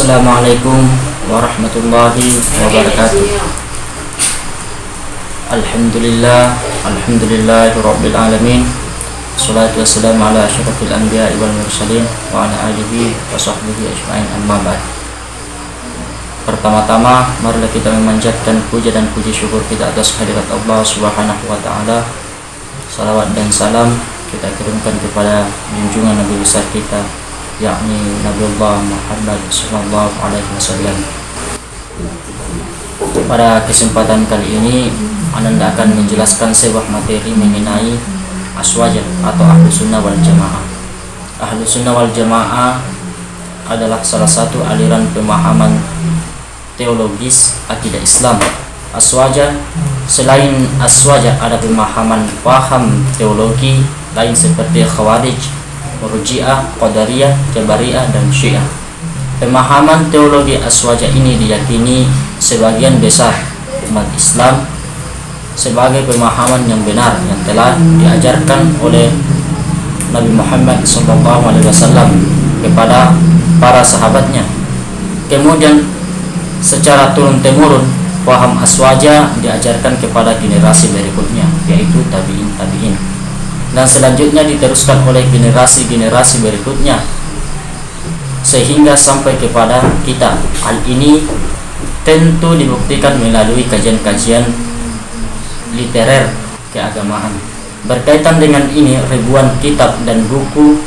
Assalamualaikum warahmatullahi wabarakatuh. Alhamdulillahirabbil alamin. Wassalatu wassalamu ala asyrafil anbiya'i wal mursalin wa ala alihi wa sahbihi ajma'in, amma ba'd. Pertama-tama marilah kita memanjatkan puja dan puji syukur kita atas hadirat Allah Subhanahu wa taala. Salawat dan salam kita kirimkan kepada junjungan Nabi besar kita, yakni Nabiullah Muhammad sallallahu alaihi wasallam. Pada kesempatan kali ini Anda akan menjelaskan sebuah materi mengenai aswaja atau Ahlus Sunnah wal Jamaah. Ahlus Sunnah wal Jamaah adalah salah satu aliran pemahaman teologis akidah Islam. Aswaja, selain aswaja ada pemahaman paham teologi lain seperti Khawarij, Murji'ah, Qadariyah, Jabariyah, dan Syiah. Pemahaman teologi aswaja ini diyakini sebagian besar umat Islam sebagai pemahaman yang benar yang telah diajarkan oleh Nabi Muhammad SAW kepada para sahabatnya. Kemudian secara turun-temurun paham aswaja diajarkan kepada generasi berikutnya, yaitu tabi'in, dan selanjutnya diteruskan oleh generasi-generasi berikutnya sehingga sampai kepada kita. Hal ini tentu dibuktikan melalui kajian-kajian literer keagamaan. Berkaitan dengan ini, ribuan kitab dan buku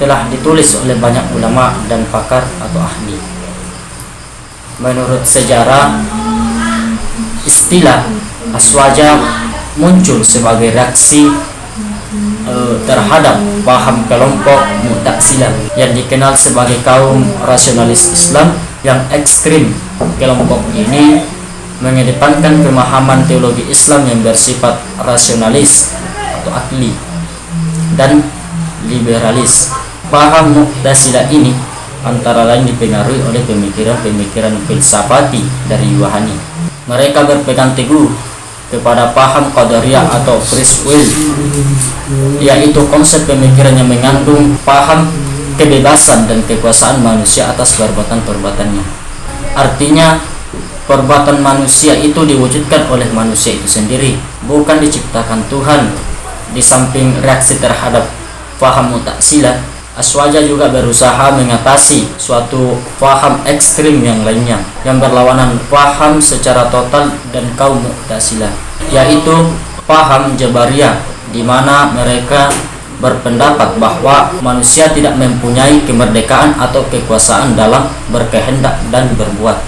telah ditulis oleh banyak ulama dan pakar atau ahli. Menurut sejarah, istilah aswaja muncul sebagai reaksi terhadap paham kelompok Mu'tazilah yang dikenal sebagai kaum rasionalis Islam yang ekstrim. Kelompok ini mengedepankan pemahaman teologi Islam yang bersifat rasionalis atau akli dan liberalis. Paham Mu'tazilah ini antara lain dipengaruhi oleh pemikiran-pemikiran filsafati dari Yuhani. Mereka berpegang teguh kepada paham Qadariyah atau free will, yaitu konsep pemikiran yang mengandung paham kebebasan dan kekuasaan manusia atas perbuatan-perbuatannya. Artinya, perbuatan manusia itu diwujudkan oleh manusia itu sendiri, bukan diciptakan Tuhan. Di samping reaksi terhadap paham Mu'tazilah, aswaja juga berusaha mengatasi suatu paham ekstrim yang lainnya yang berlawanan paham secara total dan kaum Mu'tazilah, yaitu paham Jabariyah, di mana mereka berpendapat bahwa manusia tidak mempunyai kemerdekaan atau kekuasaan dalam berkehendak dan berbuat.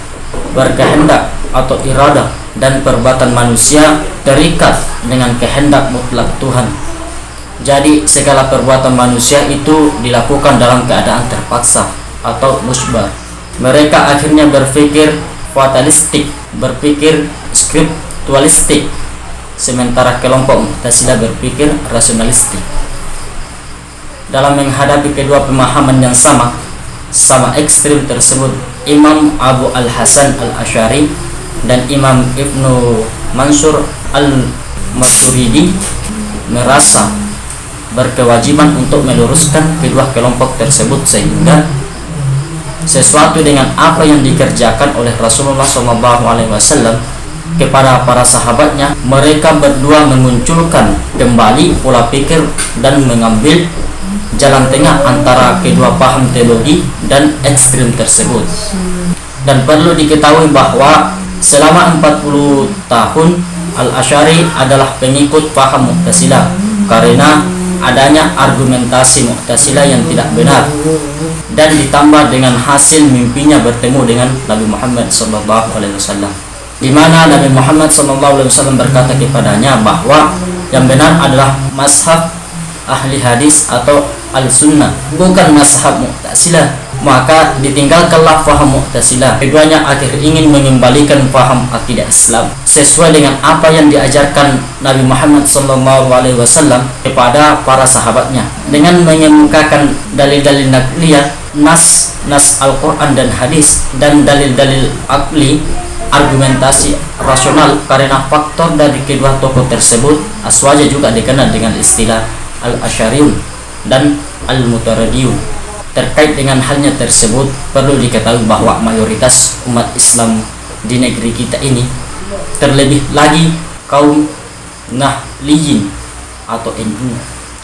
Berkehendak atau iradah dan perbuatan manusia terikat dengan kehendak mutlak Tuhan. Jadi segala perbuatan manusia itu dilakukan dalam keadaan terpaksa atau musbah. Mereka akhirnya berpikir fatalistik, berpikir skriptualistik, sementara kelompok Mu'tazilah berpikir rasionalistik. Dalam menghadapi kedua pemahaman yang sama ekstrim tersebut, Imam Abu Al-Hasan Al-Asy'ari dan Imam Ibnu Mansur Al-Maturidi merasa berkewajiban untuk meluruskan kedua kelompok tersebut, sehingga sesuatu dengan apa yang dikerjakan oleh Rasulullah SAW kepada para sahabatnya, mereka berdua memunculkan kembali pola pikir dan mengambil jalan tengah antara kedua paham teologi dan ekstrim tersebut. Dan perlu diketahui bahwa selama 40 tahun Al-Asy'ari adalah pengikut paham Mu'tazilah karena adanya argumentasi Mu'tazilah yang tidak benar, dan ditambah dengan hasil mimpinya bertemu dengan Nabi Muhammad SAW, di mana Nabi Muhammad SAW berkata kepadanya bahwa yang benar adalah mazhab ahli hadis atau al-sunnah, bukan mazhab Mu'tazilah. Maka ditinggalkanlah paham Mu'tazilah. Keduanya akhir ingin mengembalikan paham akidah Islam sesuai dengan apa yang diajarkan Nabi Muhammad SAW kepada para sahabatnya, dengan mengemukakan dalil-dalil nakliyah, nas Al-Quran dan hadis, dan dalil-dalil akli, argumentasi rasional. Karena faktor dari kedua tokoh tersebut, aswaja juga dikenal dengan istilah Al-Asy'ariyun dan Al-Mutaradiyun. Terkait dengan halnya tersebut, perlu diketahui bahwa mayoritas umat Islam di negeri kita ini, terlebih lagi kaum Nahliyin atau NU,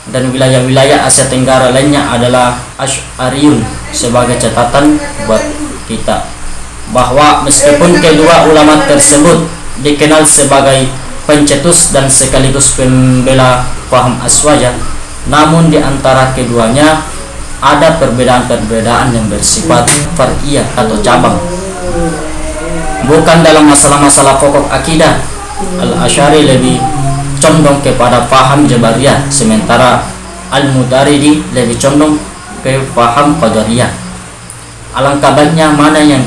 dan wilayah-wilayah Asia Tenggara lainnya adalah Asy'ariyun. Sebagai catatan buat kita, bahwa meskipun kedua ulama tersebut dikenal sebagai pencetus dan sekaligus pembela paham aswaja, namun di antara keduanya ada perbedaan-perbedaan yang bersifat far'iyah atau cabang, bukan dalam masalah-masalah pokok akidah. Al-Asy'ari lebih condong kepada paham Jabariyah, sementara Al-Mutaridi lebih condong ke paham Qadariyah. Alangkah baiknya mana yang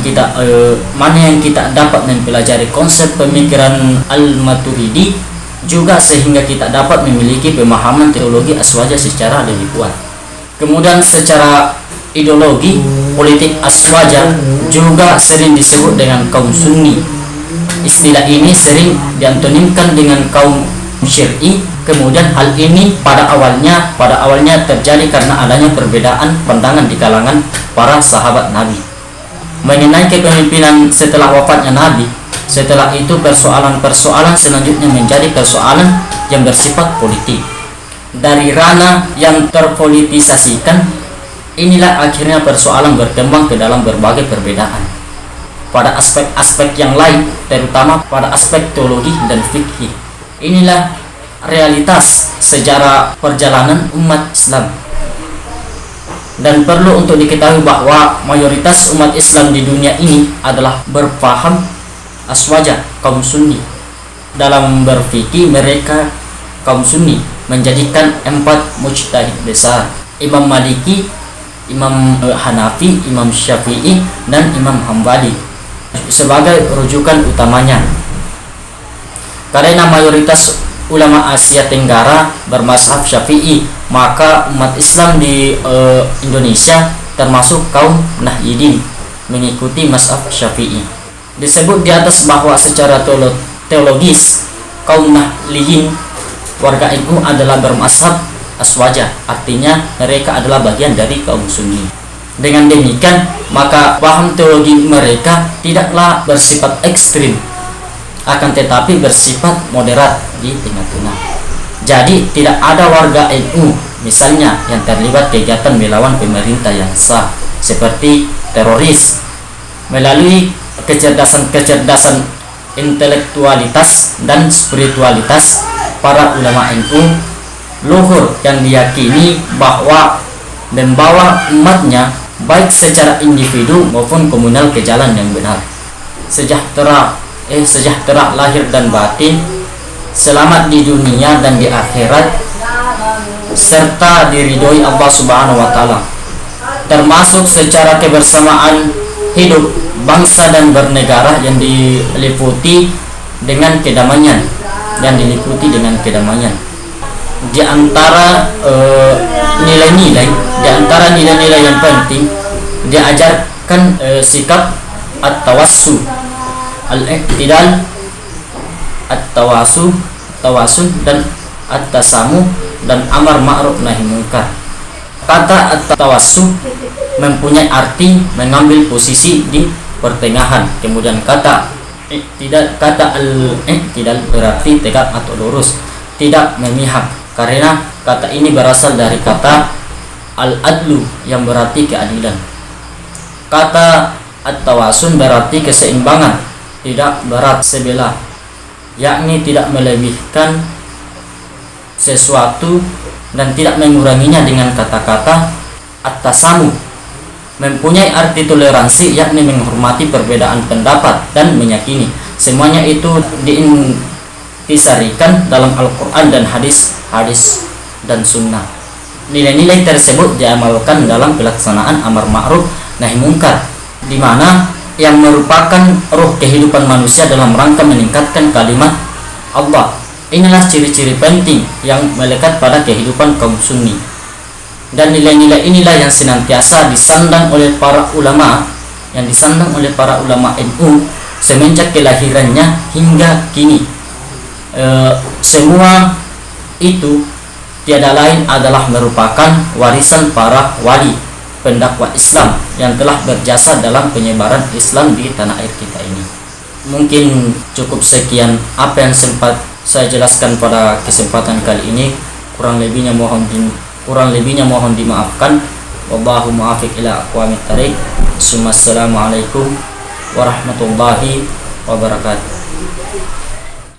kita dapat mempelajari konsep pemikiran Al-Maturidi juga, sehingga kita dapat memiliki pemahaman teologi aswaja secara lebih kuat. Kemudian secara ideologi politik aswaja juga sering disebut dengan kaum Sunni. Istilah ini sering diantonimkan dengan kaum Syir'i. Kemudian hal ini pada awalnya terjadi karena adanya perbedaan pandangan di kalangan para sahabat Nabi mengenai kepemimpinan setelah wafatnya Nabi. Setelah itu persoalan-persoalan selanjutnya menjadi persoalan yang bersifat politik. Dari ranah yang terpolitisasikan inilah akhirnya persoalan berkembang ke dalam berbagai perbedaan pada aspek-aspek yang lain, terutama pada aspek teologi dan fikih. Inilah realitas sejarah perjalanan umat Islam, dan perlu untuk diketahui bahwa mayoritas umat Islam di dunia ini adalah berpaham aswaja, kaum Sunni. Dalam berfikih mereka kaum Sunni menjadikan 4 mujtahid besar: Imam Maliki, Imam Hanafi, Imam Syafi'i, dan Imam Hambali sebagai rujukan utamanya. Karena mayoritas ulama Asia Tenggara bermazhab Syafi'i, maka umat Islam di Indonesia termasuk kaum Nahdliyin mengikuti mazhab Syafi'i. Disebut di atas bahwa secara teologis kaum Nahdliyin warga NU adalah bermazhab aswaja, artinya mereka adalah bagian dari kaum Sunni. Dengan demikian, maka paham teologi mereka tidaklah bersifat ekstrim, akan tetapi bersifat moderat di tengah-tengah. Jadi tidak ada warga NU misalnya yang terlibat kegiatan melawan pemerintah yang sah, seperti teroris. Melalui kecerdasan intelektualitas dan spiritualitas para ulama NU luhur yang diyakini bahwa membawa umatnya baik secara individu maupun komunal ke jalan yang benar, sejahtera lahir dan batin, selamat di dunia dan di akhirat, serta diridhoi Allah Subhanahu wa taala, termasuk secara kebersamaan hidup bangsa dan bernegara yang diliputi dengan kedamaian. Di antara nilai-nilai yang penting diajarkan sikap at-tawassu, al-i'tidal, at-tawasun dan at-tasamuh, dan amar ma'ruf nahi munkar. Kata at-tawassu mempunyai arti mengambil posisi di pertengahan. Kemudian kata al-i'tidal berarti tegak atau lurus, tidak memihak, karena kata ini berasal dari kata al-adlu yang berarti keadilan. Kata at-tawasun berarti keseimbangan, tidak berat sebelah, yakni tidak melebihkan sesuatu dan tidak menguranginya. Dengan kata-kata at-tasamuh mempunyai arti toleransi, yakni menghormati perbedaan pendapat dan meyakini semuanya itu diintisarikan dalam Al-Quran dan hadis dan sunnah. Nilai-nilai tersebut diamalkan dalam pelaksanaan amar ma'ruf nahi munkar, di mana yang merupakan ruh kehidupan manusia dalam rangka meningkatkan kalimat Allah. Inilah ciri-ciri penting yang melekat pada kehidupan kaum Sunni, dan nilai-nilai inilah yang senantiasa disandang oleh para ulama NU semenjak kelahirannya hingga kini. Semua itu tiada lain adalah merupakan warisan para wali pendakwah Islam yang telah berjasa dalam penyebaran Islam di tanah air kita ini. Mungkin cukup sekian apa yang sempat saya jelaskan pada kesempatan kali ini. Kurang lebihnya mohon dimaafkan. Wallahu muwaffiq ila aqwamit thariq. Assalamualaikum warahmatullahi wabarakatuh.